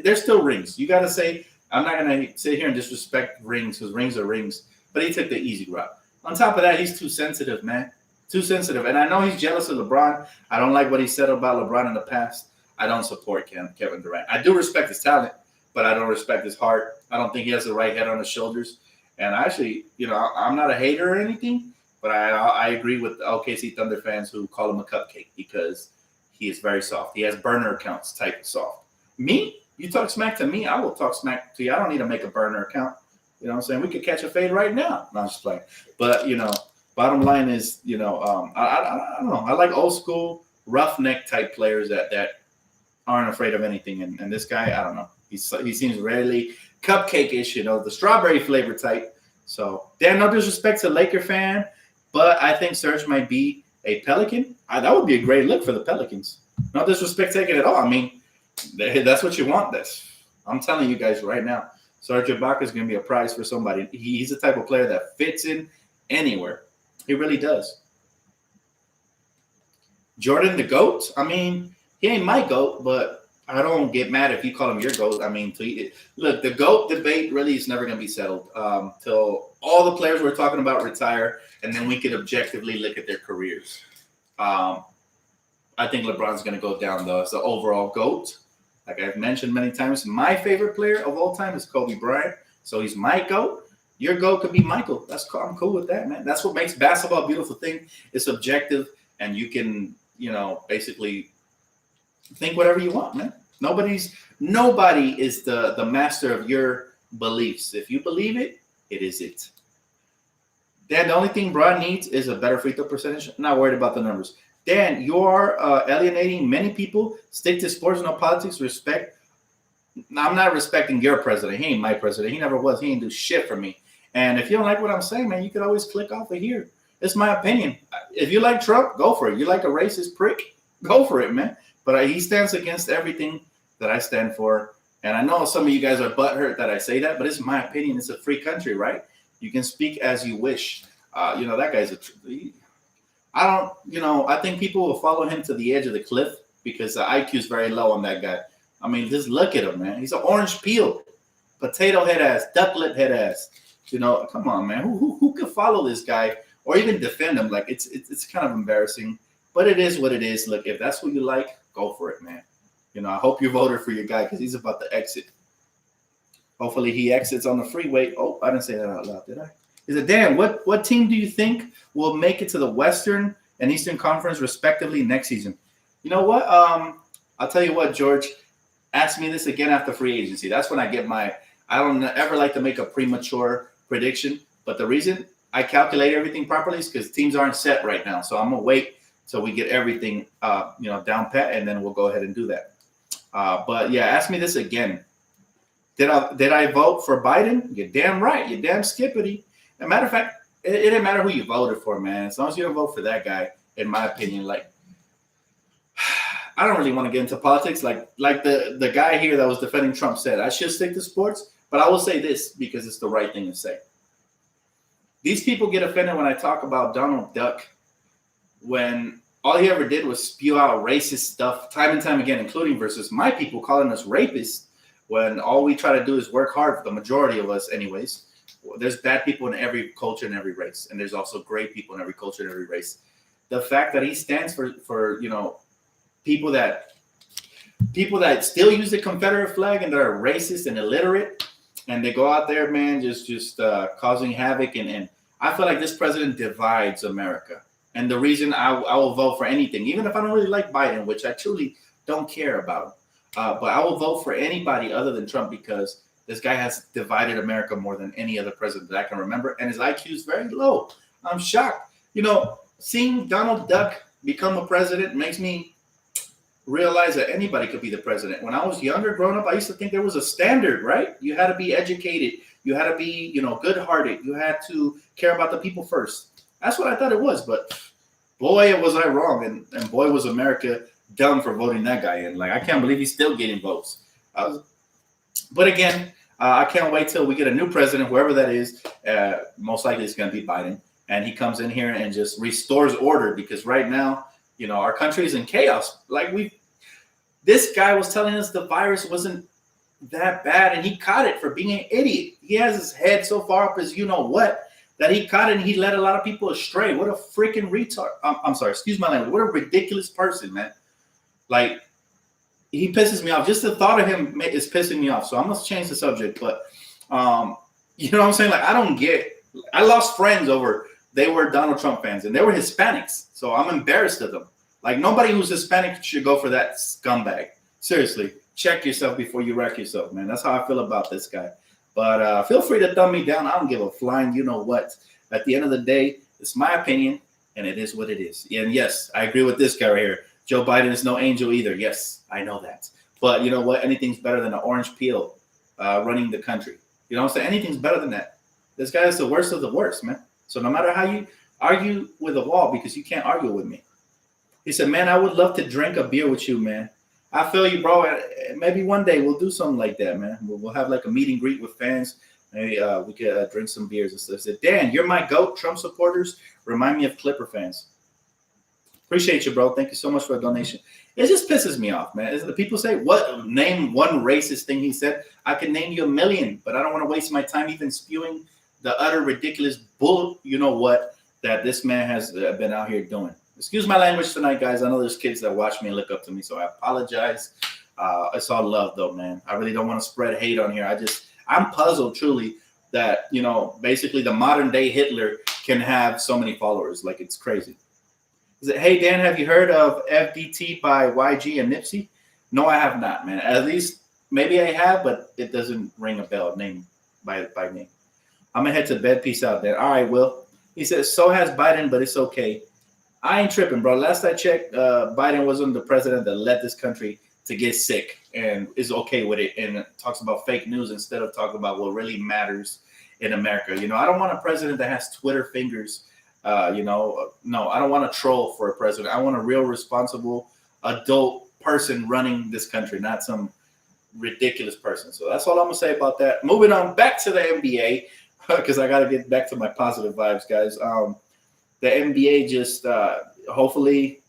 there's still rings. You got to say, I'm not going to sit here and disrespect rings because rings are rings, but he took the easy route. On top of that, he's too sensitive, man. Too sensitive. And I know he's jealous of LeBron. I don't like what he said about LeBron in the past. I don't support Kevin Durant. I do respect his talent, but I don't respect his heart. I don't think he has the right head on his shoulders. And actually, I'm not a hater or anything, but I agree with the OKC Thunder fans who call him a cupcake because he is very soft. He has burner accounts type soft. Me? You talk smack to me, I will talk smack to you. I don't need to make a burner account. You know what I'm saying? We could catch a fade right now. No, I'm just playing. But, bottom line is, I don't know. I like old school, roughneck type players that aren't afraid of anything. And this guy, I don't know. He seems really cupcake-ish, the strawberry flavor type. So, Dan, no disrespect to Laker fan, but I think Serge might be a Pelican. That would be a great look for the Pelicans. No disrespect taken at all. I mean, that's what you want. I'm telling you guys right now. Serge Ibaka is going to be a prize for somebody. He's the type of player that fits in anywhere. He really does. Jordan the GOAT? I mean, he ain't my GOAT, but I don't get mad if you call him your GOAT. I mean, look, the GOAT debate really is never going to be settled till all the players we're talking about retire, and then we could objectively look at their careers. I think LeBron's going to go down, though, as the overall GOAT. Like I've mentioned many times, my favorite player of all time is Kobe Bryant. So he's my GOAT. Your GOAT could be Michael. That's cool. I'm cool with that, man. That's what makes basketball a beautiful thing. It's objective, and you can, basically think whatever you want, man. Nobody is the master of your beliefs. If you believe it, it is it. Dan, the only thing Bron needs is a better free throw percentage. I'm not worried about the numbers. Dan, you are alienating many people. Stick to sports, no politics. Respect. I'm not respecting your president. He ain't my president. He never was. He ain't do shit for me. And if you don't like what I'm saying, man, you could always click off of here. It's my opinion. If you like Trump, go for it. You like a racist prick? Go for it, man. But he stands against everything that I stand for. And I know some of you guys are butthurt that I say that, but it's my opinion. It's a free country, right? You can speak as you wish. That guy's I think people will follow him to the edge of the cliff because the IQ is very low on that guy. I mean, just look at him, man. He's an orange peel, potato head ass, duck lip head ass. Come on, man. Who could follow this guy or even defend him? Like it's kind of embarrassing, but it is what it is. Look, if that's what you like, go for it, man. I hope you voted for your guy because he's about to exit. Hopefully he exits on the freeway. Oh, I didn't say that out loud, did I? Is it Dan? What team do you think will make it to the Western and Eastern Conference respectively next season? You know what? I'll tell you what, George. Ask me this again after free agency. That's when I get I don't ever like to make a premature prediction, but the reason I calculate everything properly is because teams aren't set right now. So I'm gonna wait till we get everything down pat, and then we'll go ahead and do that. But yeah, ask me this again. Did I vote for Biden? You're damn right. You're damn skippity. As a matter of fact, it didn't matter who you voted for, man. As long as you don't vote for that guy, in my opinion, I don't really want to get into politics. Like the guy here that was defending Trump said, I should stick to sports, but I will say this because it's the right thing to say. These people get offended when I talk about Donald Duck when all he ever did was spew out racist stuff time and time again, including versus my people calling us rapists when all we try to do is work hard for the majority of us anyways. There's bad people in every culture and every race, and there's also great people in every culture and every race. The fact that he stands for people that still use the Confederate flag and that are racist and illiterate, and they go out there, man, just causing havoc. And I feel like this president divides America. And the reason I will vote for anything, even if I don't really like Biden, which I truly don't care about, but I will vote for anybody other than Trump because this guy has divided America more than any other president that I can remember, and his IQ is very low. I'm shocked. Seeing Donald Duck become a president makes me realize that anybody could be the president. When I was younger, growing up, I used to think there was a standard, right? You had to be educated. You had to be, good-hearted. You had to care about the people first. That's what I thought it was. But boy, was I wrong. And boy, was America dumb for voting that guy in. Like, I can't believe he's still getting votes. But again, I can't wait till we get a new president, whoever that is. Most likely it's going to be Biden. And he comes in here and just restores order, because right now, our country is in chaos. This guy was telling us the virus wasn't that bad, and he caught it for being an idiot. He has his head so far up as what, that he caught it and he led a lot of people astray. What a freaking retard. I'm sorry, excuse my language. What a ridiculous person, man. Like, he pisses me off. Just the thought of him is pissing me off. So I must change the subject. But, you know what I'm saying? Like, I lost friends over, they were Donald Trump fans, and they were Hispanics. So I'm embarrassed of them. Like, nobody who's Hispanic should go for that scumbag. Seriously, check yourself before you wreck yourself, man. That's how I feel about this guy. But feel free to thumb me down. I don't give a flying you-know-what. At the end of the day, it's my opinion, and it is what it is. And yes, I agree with this guy right here. Joe Biden is no angel either. Yes, I know that. But you know what? Anything's better than an orange peel running the country. You know what I'm saying? Anything's better than that. This guy is the worst of the worst, man. So no matter how you argue with a wall, because you can't argue with me. He said, man, I would love to drink a beer with you, man. I feel you, bro. Maybe one day we'll do something like that, man. We'll have like a meet and greet with fans. Maybe we could drink some beers and stuff. He said, Dan, you're my GOAT. Trump supporters remind me of Clipper fans. Appreciate you, bro. Thank you so much for the donation. It just pisses me off, man. The people say, name one racist thing he said. I can name you a million, but I don't want to waste my time even spewing the utter ridiculous bull, that this man has been out here doing. Excuse my language tonight, guys. I know there's kids that watch me and look up to me, so I apologize. It's all love, though, man. I really don't want to spread hate on here. I'm puzzled, truly, that, basically the modern-day Hitler can have so many followers. Like, it's crazy. Is it, hey, Dan, have you heard of FDT by YG and Nipsey? No, I have not, man. At least, maybe I have, but it doesn't ring a bell name by name. I'm going to head to bed. Peace out, Dan. All right, Will. He says, so has Biden, but it's okay. I ain't tripping, bro. Last I checked, Biden wasn't the president that led this country to get sick and is okay with it and talks about fake news instead of talking about what really matters in America. I don't want a president that has Twitter fingers. No, I don't want a troll for a president. I want a real responsible adult person running this country, not some ridiculous person. So that's all I'm going to say about that. Moving on back to the NBA, because I got to get back to my positive vibes, guys. The NBA just hopefully,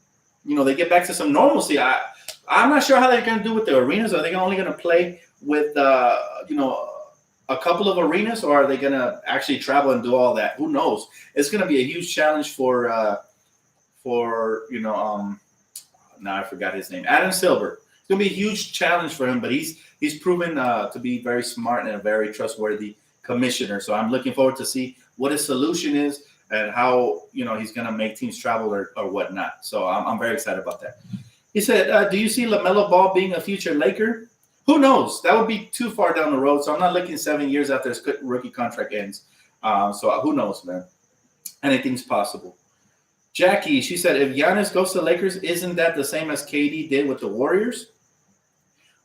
they get back to some normalcy. I'm not sure how they're going to do with the arenas. Are they only going to play with, a couple of arenas, or are they going to actually travel and do all that? Who knows? It's going to be a huge challenge for now I forgot his name, Adam Silver. It's going to be a huge challenge for him, but he's proven to be very smart and a very trustworthy commissioner. So I'm looking forward to see what his solution is and how, he's going to make teams travel or whatnot. So I'm very excited about that. He said, do you see LaMelo Ball being a future Laker? Who knows? That would be too far down the road. So I'm not looking 7 years after his rookie contract ends. So who knows, man? Anything's possible. Jackie, she said, if Giannis goes to the Lakers, isn't that the same as KD did with the Warriors?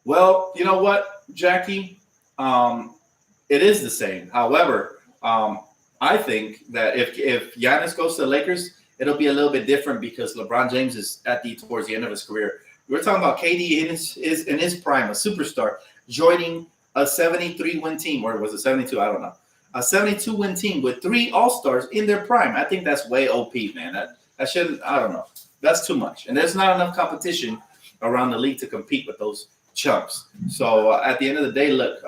Well, you know what, Jackie? It is the same. However, I think that if Giannis goes to the Lakers, it'll be a little bit different because LeBron James is towards the end of his career. We're talking about KD in his prime, a superstar, joining a 73-win team, or was it 72? I don't know. A 72-win team with 3 All-Stars in their prime. I think that's way OP, man. That shouldn't, I don't know. That's too much. And there's not enough competition around the league to compete with those chumps. So at the end of the day, look,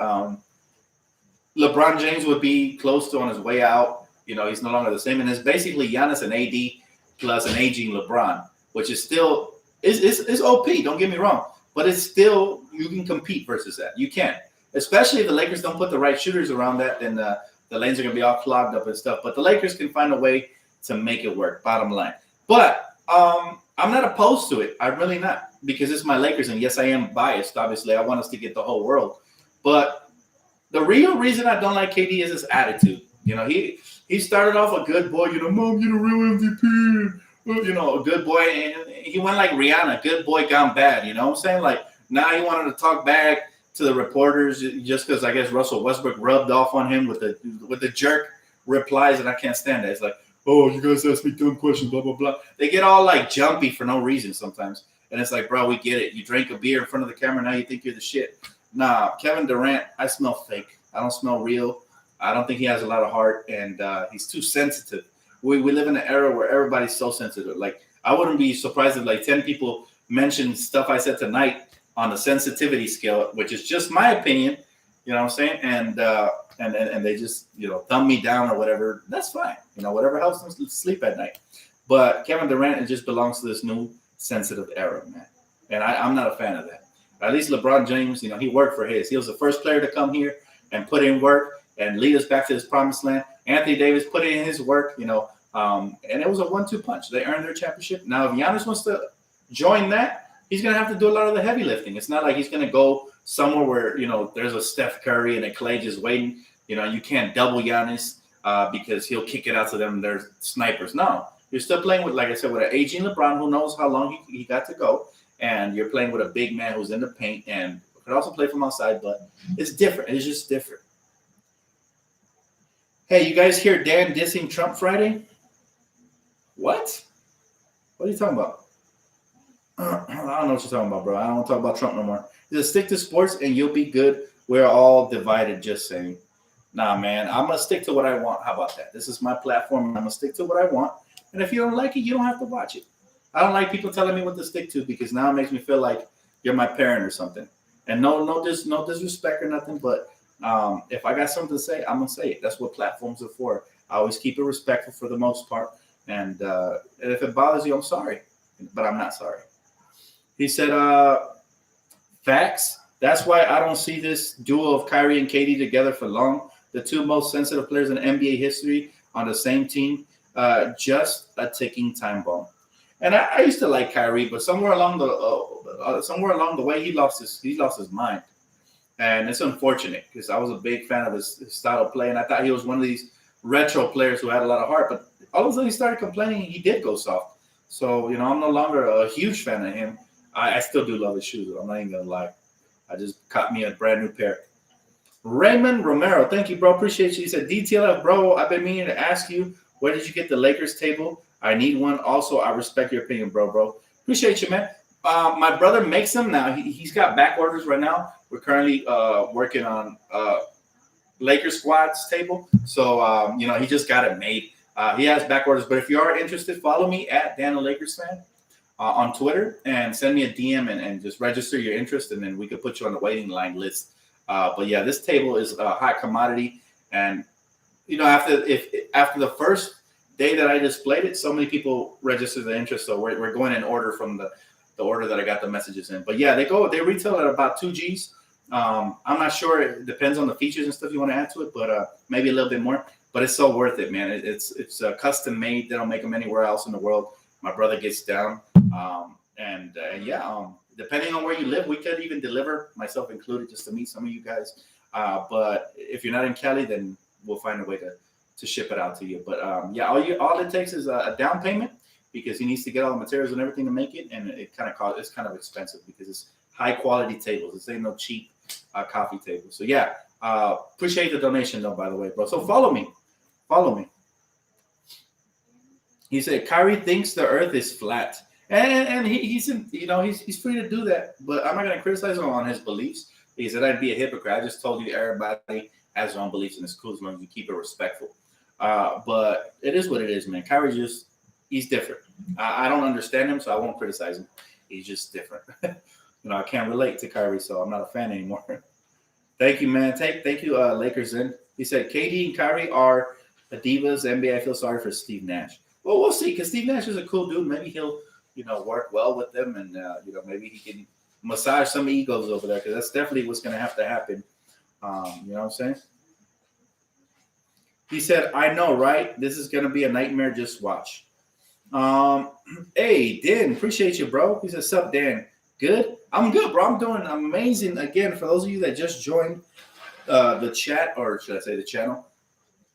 LeBron James would be close to on his way out. He's no longer the same. And it's basically Giannis and AD plus an aging LeBron, which is still it's OP. Don't get me wrong. But it's still, you can compete versus that. You can. Especially if the Lakers don't put the right shooters around that, then the lanes are going to be all clogged up and stuff. But the Lakers can find a way to make it work, bottom line. But I'm not opposed to it. I'm really not, because it's my Lakers. And yes, I am biased. Obviously, I want us to get the whole world. But the real reason I don't like KD is his attitude. He started off a good boy. Mom, you're the real MVP. a good boy. And he went like Rihanna, good boy gone bad. You know what I'm saying? Like now he wanted to talk back to the reporters just because I guess Russell Westbrook rubbed off on him with the jerk replies, and I can't stand that. It's like, oh, you guys ask me dumb questions, blah blah blah. They get all like jumpy for no reason sometimes, and it's like, bro, we get it. You drank a beer in front of the camera, now you think you're the shit. Nah, Kevin Durant, I smell fake. I don't smell real. I don't think he has a lot of heart, and he's too sensitive. We live in an era where everybody's so sensitive. Like, I wouldn't be surprised if like 10 people mentioned stuff I said tonight on the sensitivity scale, which is just my opinion. You know what I'm saying? And they just, thumb me down or whatever. That's fine. Whatever helps them sleep at night. But Kevin Durant, it just belongs to this new sensitive era, man. And I'm not a fan of that. At least LeBron James, he worked for his. He was the first player to come here and put in work and lead us back to this promised land. Anthony Davis put in his work, and it was a 1-2 punch. They earned their championship. Now, if Giannis wants to join that, he's going to have to do a lot of the heavy lifting. It's not like he's going to go somewhere where, there's a Steph Curry and a Clay just waiting. You can't double Giannis because he'll kick it out to them. They're snipers. No, you're still playing with, like I said, with an aging LeBron who knows how long he got to go. And you're playing with a big man who's in the paint and could also play from outside, but it's different. It's just different. Hey, you guys hear Dan dissing Trump Friday? What? What are you talking about? I don't know what you're talking about, bro. I don't want to talk about Trump no more. Just stick to sports and you'll be good. We're all divided, just saying. Nah, man, I'm going to stick to what I want. How about that? This is my platform, and I'm going to stick to what I want. And if you don't like it, you don't have to watch it. I don't like people telling me what to stick to because now it makes me feel like you're my parent or something. And no disrespect or nothing, but if I got something to say, I'm going to say it. That's what platforms are for. I always keep it respectful for the most part. And if it bothers you, I'm sorry. But I'm not sorry. He said, facts. That's why I don't see this duo of Kyrie and KD together for long. The two most sensitive players in NBA history on the same team. Just a ticking time bomb. And I used to like Kyrie, but somewhere along the way, he lost his mind. And it's unfortunate because I was a big fan of his style of play, and I thought he was one of these retro players who had a lot of heart. But all of a sudden, he started complaining. He did go soft. So, I'm no longer a huge fan of him. I still do love his shoes, though. I'm not even going to lie. I just caught me a brand new pair. Raymond Romero, thank you, bro. Appreciate you. He said, Dtlf, bro, I've been meaning to ask you, where did you get the Lakers table? I need one. Also, I respect your opinion, bro. Appreciate you, man. My brother makes them now. He's got back orders right now. We're currently working on Lakers squad's table. So, he just got it made. He has back orders. But if you are interested, follow me at Dan the Lakers fan on Twitter and send me a DM and just register your interest, and then we could put you on the waiting line list. But, yeah, this table is a hot commodity. And, after the first day that I displayed it, so many people registered the interest. So we're going in order from the order that I got the messages in. But yeah, they retail at about 2 G's. I'm not sure. It depends on the features and stuff you want to add to it, but maybe a little bit more. But it's so worth it, man. It's custom made. They don't make them anywhere else in the world. My brother gets down. Depending on where you live, we could even deliver, myself included, just to meet some of you guys. But if you're not in Cali, then we'll find a way to ship it out to you. But all it takes is a down payment because he needs to get all the materials and everything to make it, and it's kind of expensive because it's high quality tables. This ain't no cheap coffee table. So yeah, appreciate the donation though, by the way, bro. So follow me. He said Kyrie thinks the Earth is flat, and he's free to do that. But I'm not gonna criticize him on his beliefs. He said I'd be a hypocrite. I just told you everybody has their own beliefs, and it's cool as long as you keep it respectful. But it is what it is, man. Kyrie he's different. I don't understand him, so I won't criticize him. He's just different. I can't relate to Kyrie, so I'm not a fan anymore. Thank you, man. Thank you, Lakers in. He said KD and Kyrie are the divas. NBA, I feel sorry for Steve Nash. Well, we'll see, because Steve Nash is a cool dude. Maybe he'll, work well with them, and maybe he can massage some egos over there, because that's definitely what's going to have to happen. You know what I'm saying? He said, I know, right? This is going to be a nightmare. Just watch. Hey, Dan, appreciate you, bro. He said, sup, Dan? Good? I'm good, bro. I'm doing amazing. Again, for those of you that just joined the chat, or should I say the channel,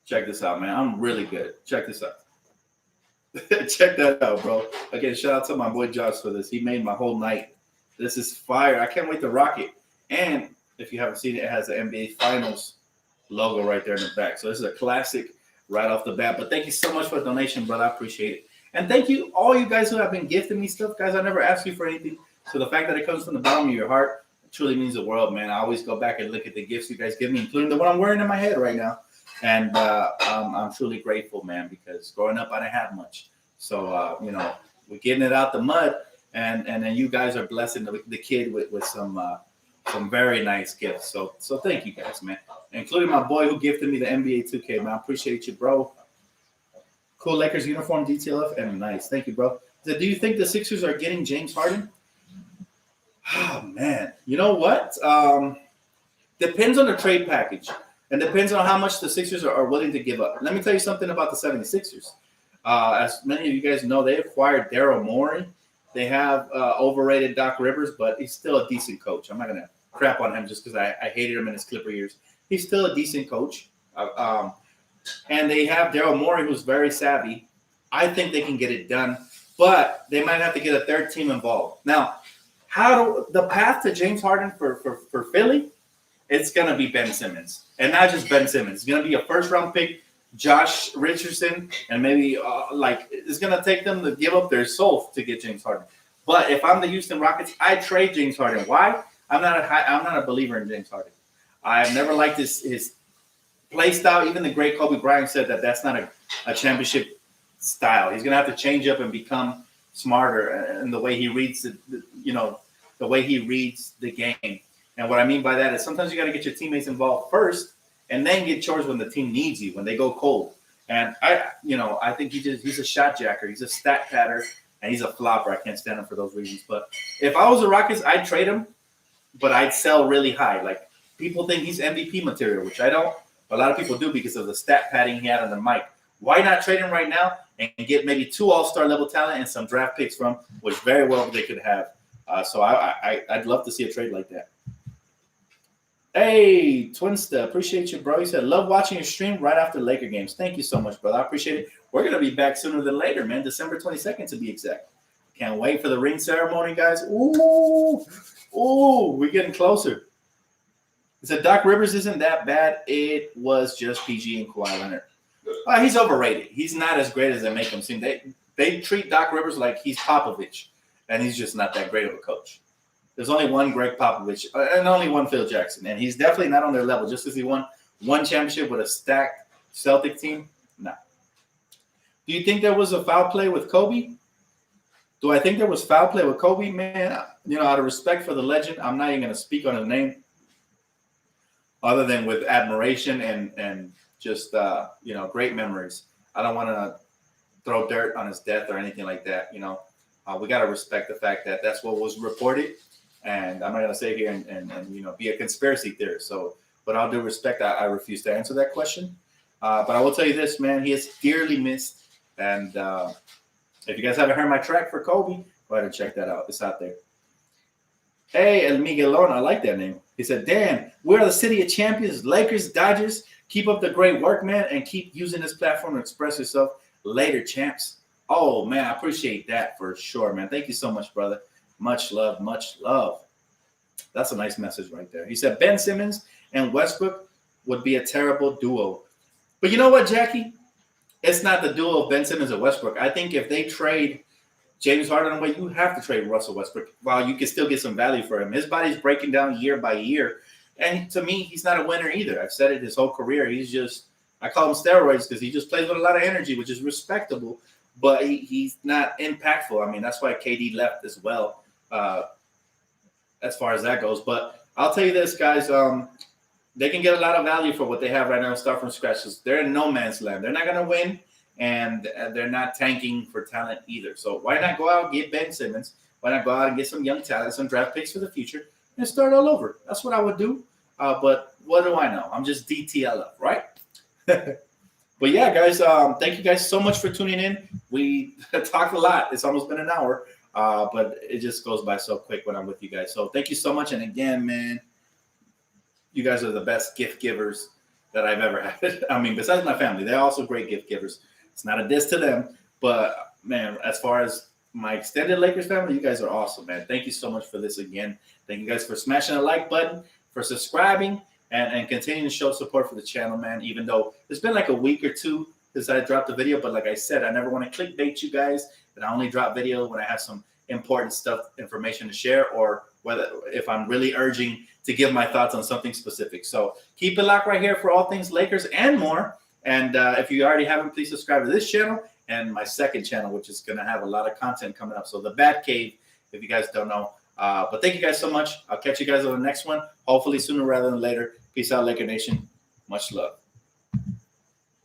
check this out, man. I'm really good. Check this out. Check that out, bro. Again, shout out to my boy Josh for this. He made my whole night. This is fire. I can't wait to rock it. And if you haven't seen it, it has the NBA Finals logo right there in the back. So this is a classic right off the bat. But thank you so much for the donation, brother. I appreciate it. And thank you, all you guys who have been gifting me stuff. Guys, I never asked you for anything. So the fact that it comes from the bottom of your heart truly means the world, man. I always go back and look at the gifts you guys give me, including the one I'm wearing in my head right now. And I'm truly grateful, man, because growing up, I didn't have much. So, we're getting it out the mud. And then you guys are blessing the kid with some very nice gifts. So thank you guys, man. Including my boy who gifted me the NBA 2K, man. I appreciate you, bro. Cool Lakers uniform, Dtlf, and nice. Thank you, bro. Do you think the Sixers are getting James Harden? Oh, man. You know what? Depends on the trade package. And depends on how much the Sixers are willing to give up. Let me tell you something about the 76ers. As many of you guys know, they acquired Daryl Morey. They have overrated Doc Rivers, but he's still a decent coach. I'm not going to crap on him just because I hated him in his Clipper years. He's still a decent coach. And they have Daryl Morey, who's very savvy. I think they can get it done, but they might have to get a third team involved. Now, the path to James Harden for Philly, it's going to be Ben Simmons. And not just Ben Simmons. It's going to be a first-round pick, Josh Richardson, and maybe it's going to take them to give up their soul to get James Harden. But if I'm the Houston Rockets, I trade James Harden. Why? I'm not a believer in James Harden. I've never liked his play style. Even the great Kobe Bryant said that's not a championship style. He's going to have to change up and become smarter in the way he reads the way he reads the game. And what I mean by that is sometimes you got to get your teammates involved first and then get chores when the team needs you, when they go cold. And I think he's a shot jacker. He's a stat patter, and he's a flopper. I can't stand him for those reasons. But if I was the Rockets, I'd trade him, but I'd sell really high. Like, people think he's MVP material, which I don't. But a lot of people do because of the stat padding he had on the mic. Why not trade him right now and get maybe 2 all-star level talent and some draft picks from, which very well they could have. So I'd love to see a trade like that. Hey, Twinsta, appreciate you, bro. He said, love watching your stream right after Laker games. Thank you so much, brother. I appreciate it. We're going to be back sooner than later, man. December 22nd to be exact. Can't wait for the ring ceremony, guys. Ooh, we're getting closer. He said, Doc Rivers isn't that bad. It was just PG and Kawhi Leonard. He's overrated. He's not as great as they make him seem. They treat Doc Rivers like he's Popovich, and he's just not that great of a coach. There's only one Greg Popovich and only one Phil Jackson, and he's definitely not on their level. Just because he won one championship with a stacked Celtic team, no. Do you think there was a foul play with Kobe? Do I think there was foul play with Kobe? Man, out of respect for the legend, I'm not even going to speak on his name other than with admiration and just, great memories. I don't want to throw dirt on his death or anything like that. We got to respect the fact that that's what was reported. And I'm not going to sit here and be a conspiracy theorist. So, but all due respect, I refuse to answer that question. But I will tell you this, man, he is dearly missed. And if you guys haven't heard my track for Kobe, go ahead and check that out. It's out there. Hey, El Miguelon, I like that name. He said, damn, we're the city of champions, Lakers, Dodgers. Keep up the great work, man, and keep using this platform to express yourself. Later, champs. Oh, man, I appreciate that for sure, man. Thank you so much, brother. Much love, much love. That's a nice message right there. He said Ben Simmons and Westbrook would be a terrible duo. But you know what, Jackie? It's not the duo of Ben Simmons and Westbrook. I think if they trade James Harden away, you have to trade Russell Westbrook while you can still get some value for him. His body's breaking down year by year. And to me, he's not a winner either. I've said it his whole career. He's just, I call him steroids because he just plays with a lot of energy, which is respectable. But he's not impactful. I mean, that's why KD left as well, as far as that goes. But I'll tell you this, guys. They can get a lot of value for what they have right now and start from scratch. They're in no man's land. They're not going to win, and they're not tanking for talent either. So why not go out and get Ben Simmons? Why not go out and get some young talent, some draft picks for the future, and start all over? That's what I would do. But what do I know? I'm just DTLF, right? But yeah, guys, thank you guys so much for tuning in. We talked a lot. It's almost been an hour, but it just goes by so quick when I'm with you guys. So thank you so much. And again, man, you guys are the best gift givers that I've ever had. I mean, besides my family, they're also great gift givers. It's not a diss to them, but man, as far as my extended Lakers family, you guys are awesome, man. Thank you so much for this again. Thank you guys for smashing the like button, for subscribing, and continuing to show support for the channel, man. Even though it's been like a week or two since I dropped the video, but like I said, I never want to clickbait you guys. And I only drop video when I have some important information to share, or whether if I'm really urging to give my thoughts on something specific. So keep it locked right here for all things Lakers and more. And if you already haven't, please subscribe to this channel and my second channel, which is going to have a lot of content coming up. So the Bat Cave, if you guys don't know. But thank you guys so much. I'll catch you guys on the next one, hopefully sooner rather than later. Peace out, Laker Nation. Much love.